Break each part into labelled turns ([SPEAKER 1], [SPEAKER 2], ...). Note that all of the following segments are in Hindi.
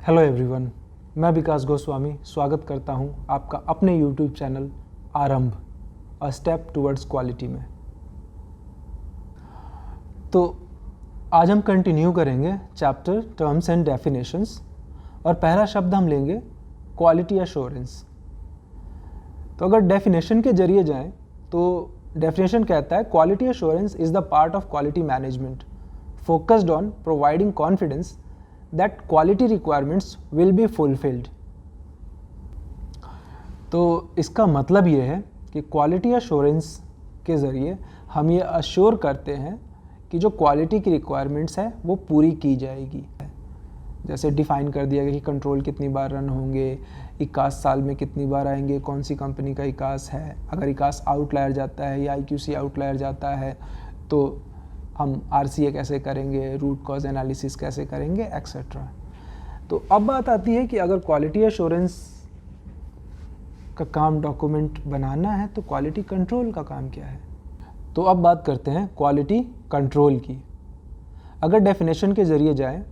[SPEAKER 1] हेलो एवरीवन, मैं विकास गोस्वामी स्वागत करता हूं आपका अपने यूट्यूब चैनल आरंभ अ स्टेप टुवर्ड्स क्वालिटी में। तो आज हम कंटिन्यू करेंगे चैप्टर टर्म्स एंड डेफिनेशंस और पहला शब्द हम लेंगे क्वालिटी एश्योरेंस। तो अगर डेफिनेशन के जरिए जाएं तो डेफिनेशन कहता है quality assurance is the part of quality management focused on providing confidence that quality requirements will be fulfilled। तो इसका मतलब ये है कि क्वालिटी एश्योरेंस के ज़रिए हम ये अश्योर करते हैं कि जो क्वालिटी की रिक्वायरमेंट्स है वो पूरी की जाएगी। जैसे डिफ़ाइन कर दिया गया कि कंट्रोल कितनी बार रन होंगे, इकास साल में कितनी बार आएंगे, कौन सी कंपनी का इकास है, अगर इकास आउटलायर जाता है या IQC आउटलायर जाता है तो हम RCA कैसे करेंगे, रूट कॉज एनालिसिस कैसे करेंगे, एक्सेट्रा। तो अब बात आती है कि अगर क्वालिटी एश्योरेंस का काम डॉक्यूमेंट बनाना है तो क्वालिटी कंट्रोल का काम क्या है। तो अब बात करते हैं क्वालिटी कंट्रोल की। अगर डेफिनेशन के ज़रिए जाएं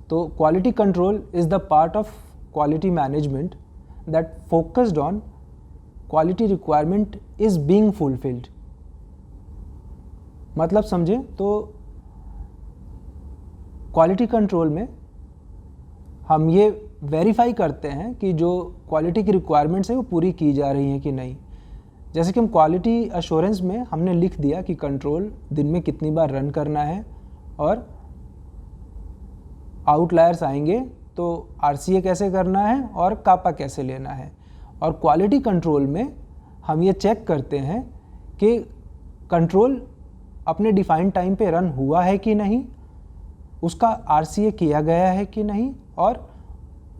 [SPEAKER 1] तो quality control is the part of quality management that focused on quality requirement is being fulfilled. मतलब समझें तो क्वालिटी कंट्रोल में हम ये वेरीफाई करते हैं कि जो क्वालिटी की रिक्वायरमेंट्स है वो पूरी की जा रही हैं कि नहीं। जैसे कि हम क्वालिटी एश्योरेंस में हमने लिख दिया कि कंट्रोल दिन में कितनी बार रन करना है और आउटलायर्स आएंगे तो RCA कैसे करना है और कापा कैसे लेना है। और क्वालिटी कंट्रोल में हम ये चेक करते हैं कि कंट्रोल अपने डिफाइंड टाइम पे रन हुआ है कि नहीं, उसका RCA किया गया है कि नहीं और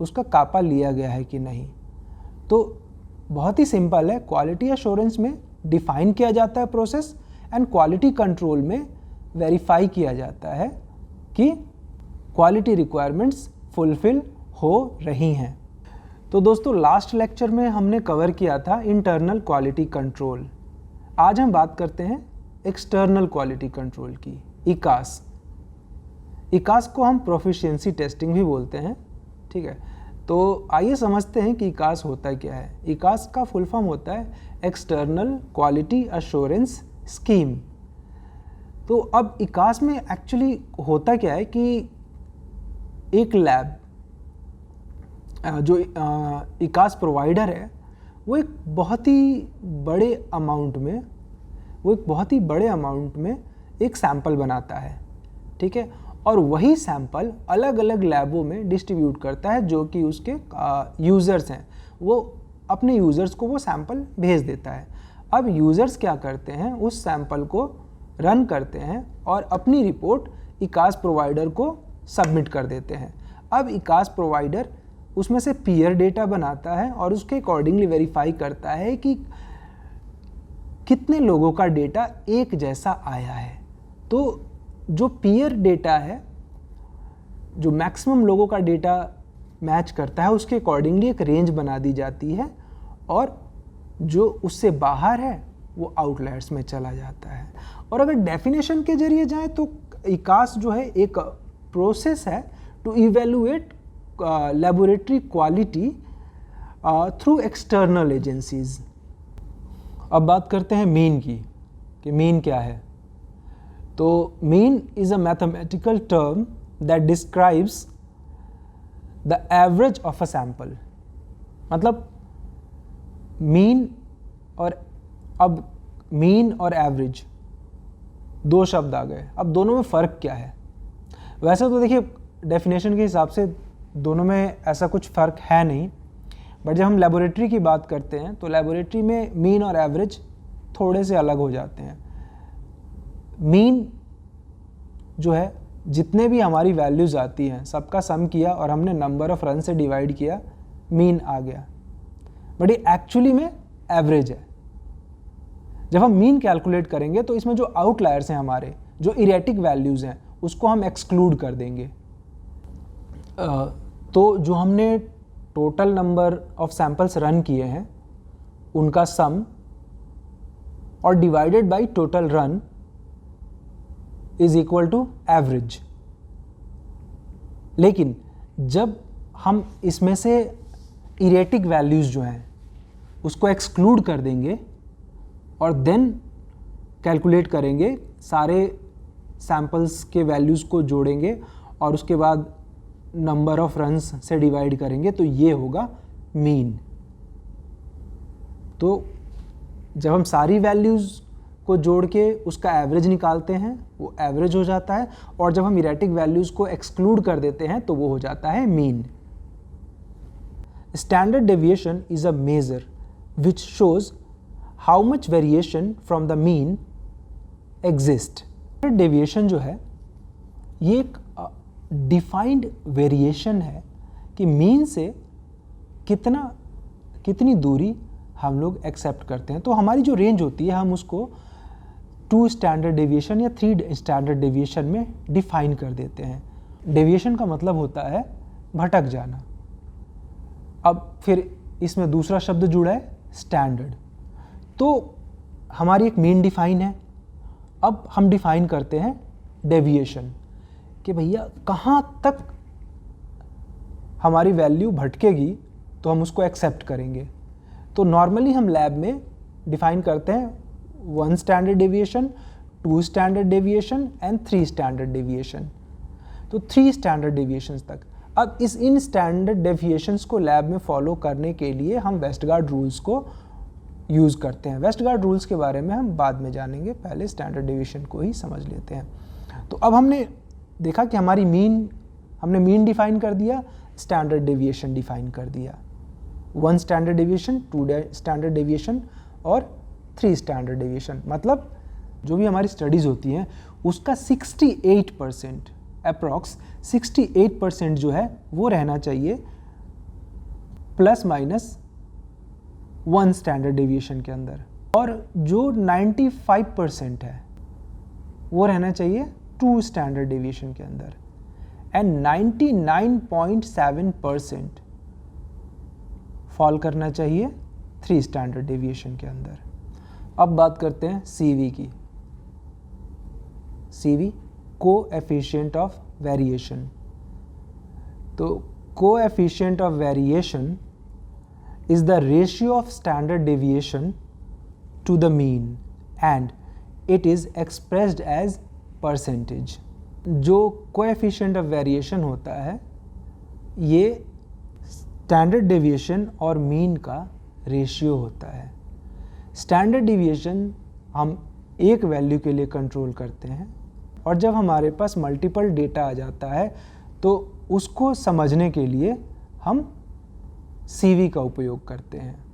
[SPEAKER 1] उसका कापा लिया गया है कि नहीं। तो बहुत ही सिंपल है, क्वालिटी एश्योरेंस में डिफाइन किया जाता है प्रोसेस एंड क्वालिटी कंट्रोल में वेरीफाई किया जाता है कि क्वालिटी रिक्वायरमेंट्स फुलफिल हो रही हैं। तो दोस्तों लास्ट लेक्चर में हमने कवर किया था इंटरनल क्वालिटी कंट्रोल। आज हम बात करते हैं एक्सटर्नल क्वालिटी कंट्रोल की, इकास। इकास को हम प्रोफिशिएंसी टेस्टिंग भी बोलते हैं, ठीक है। तो आइए समझते हैं कि इकास होता क्या है। इकास का फुल फॉर्म होता है एक्सटर्नल क्वालिटी एश्योरेंस स्कीम। तो अब इकास में एक्चुअली होता क्या है कि एक लैब जो इकास प्रोवाइडर है वो एक बहुत ही बड़े अमाउंट में एक सैंपल बनाता है, ठीक है। और वही सैंपल अलग अलग लैबों में डिस्ट्रीब्यूट करता है जो कि उसके यूज़र्स हैं, वो अपने यूज़र्स को वो सैंपल भेज देता है। अब यूज़र्स क्या करते हैं, उस सैंपल को रन करते हैं और अपनी रिपोर्ट इकास प्रोवाइडर को सबमिट कर देते हैं। अब इकास प्रोवाइडर उसमें से पीयर डेटा बनाता है और उसके अकॉर्डिंगली वेरीफाई करता है कि कितने लोगों का डेटा एक जैसा आया है। तो जो पीयर डेटा है, जो मैक्सिमम लोगों का डेटा मैच करता है, उसके अकॉर्डिंगली एक रेंज बना दी जाती है और जो उससे बाहर है वो आउटलायर्स में चला जाता है। और अगर डेफिनेशन के जरिए जाएं तो इकास जो है एक प्रोसेस है to evaluate laboratory quality through external agencies. अब बात करते हैं मीन की, कि मीन क्या है। तो mean is a mathematical term that describes the average of a sample. मतलब मीन और एवरेज दो शब्द आ गए। अब दोनों में फ़र्क क्या है। वैसे तो देखिए डेफिनेशन के हिसाब से दोनों में ऐसा कुछ फ़र्क है नहीं, बट जब हम लेबोरेटरी की बात करते हैं तो लेबोरेटरी में मीन और एवरेज थोड़े से अलग हो जाते हैं। मीन जो है, जितने भी हमारी वैल्यूज़ आती हैं सबका सम किया और हमने नंबर ऑफ रन से डिवाइड किया, मीन आ गया। बट ये एक्चुअली में एवरेज है। जब हम मीन कैलकुलेट करेंगे तो इसमें जो आउटलायर्स हैं हमारे, जो इरेटिक वैल्यूज़ हैं, उसको हम एक्सक्लूड कर देंगे। तो जो हमने total number of samples run किए हैं उनका सम और divided by total run is equal to average. लेकिन जब हम इसमें से इरेटिक वैल्यूज़ जो हैं उसको एक्सक्लूड कर देंगे और देन कैलकुलेट करेंगे, सारे सैम्पल्स के वैल्यूज़ को जोड़ेंगे और उसके बाद नंबर ऑफ रन्स से डिवाइड करेंगे, तो ये होगा मीन। तो जब हम सारी वैल्यूज़ को जोड़ के उसका एवरेज निकालते हैं वो एवरेज हो जाता है, और जब हम इरेटिक वैल्यूज़ को एक्सक्लूड कर देते हैं तो वो हो जाता है mean. Standard deviation is a major which shows how much variation from the mean exist. Standard deviation जो है ये एक डिफाइंड वेरिएशन है कि मीन से कितनी दूरी हम लोग एक्सेप्ट करते हैं। तो हमारी जो रेंज होती है हम उसको 2 स्टैंडर्ड डेविएशन या 3 स्टैंडर्ड डेविएशन में डिफाइन कर देते हैं। डेविएशन का मतलब होता है भटक जाना। अब फिर इसमें दूसरा शब्द जुड़ा है स्टैंडर्ड। तो हमारी एक मीन डिफाइन है, अब हम डिफाइन करते हैं डेविएशन कि भैया कहाँ तक हमारी वैल्यू भटकेगी तो हम उसको एक्सेप्ट करेंगे। तो नॉर्मली हम लैब में डिफाइन करते हैं 1 standard deviation, 2 standard deviation and 3 standard deviation. तो 3 स्टैंडर्ड डेविएशंस तक। अब इन स्टैंडर्ड डेविएशंस को लैब में फॉलो करने के लिए हम वेस्टगार्ड रूल्स को यूज़ करते हैं। वेस्टगार्ड रूल्स के बारे में हम बाद में जानेंगे, पहले स्टैंडर्ड डेविएशन को ही समझ लेते हैं। तो अब हमने देखा कि हमने मीन डिफाइन कर दिया, स्टैंडर्ड डेविएशन डिफाइन कर दिया। 1 स्टैंडर्ड डेविएशन, 2 स्टैंडर्ड डेविएशन और 3 स्टैंडर्ड डेविएशन। मतलब जो भी हमारी स्टडीज़ होती हैं उसका 68% अप्रॉक्स 68% जो है वो रहना चाहिए प्लस माइनस 1 स्टैंडर्ड डेविएशन के अंदर, और जो 95% है वो रहना चाहिए 2 स्टैंडर्ड डेविएशन के अंदर, एंड 99.7% फॉल करना चाहिए 3 स्टैंडर्ड डेविएशन के अंदर। अब बात करते हैं CV की। CV coefficient of variation. तो coefficient of variation is the ratio of standard deviation to the mean and it is expressed as percentage। जो coefficient of variation होता है ये standard deviation और mean का ratio होता है। standard deviation हम एक वैल्यू के लिए कंट्रोल करते हैं, और जब हमारे पास मल्टीपल डेटा आ जाता है तो उसको समझने के लिए हम CV का उपयोग करते हैं।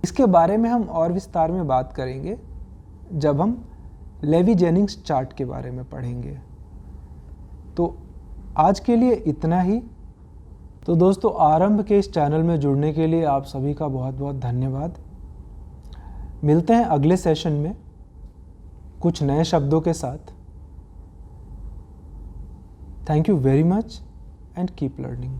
[SPEAKER 1] इसके बारे में हम और विस्तार में बात करेंगे जब हम लेवी-जेनिंग्स चार्ट के बारे में पढ़ेंगे। तो आज के लिए इतना ही। तो दोस्तों, आरंभ के इस चैनल में जुड़ने के लिए आप सभी का बहुत बहुत धन्यवाद। मिलते हैं अगले सेशन में कुछ नए शब्दों के साथ। Thank you very much and keep learning.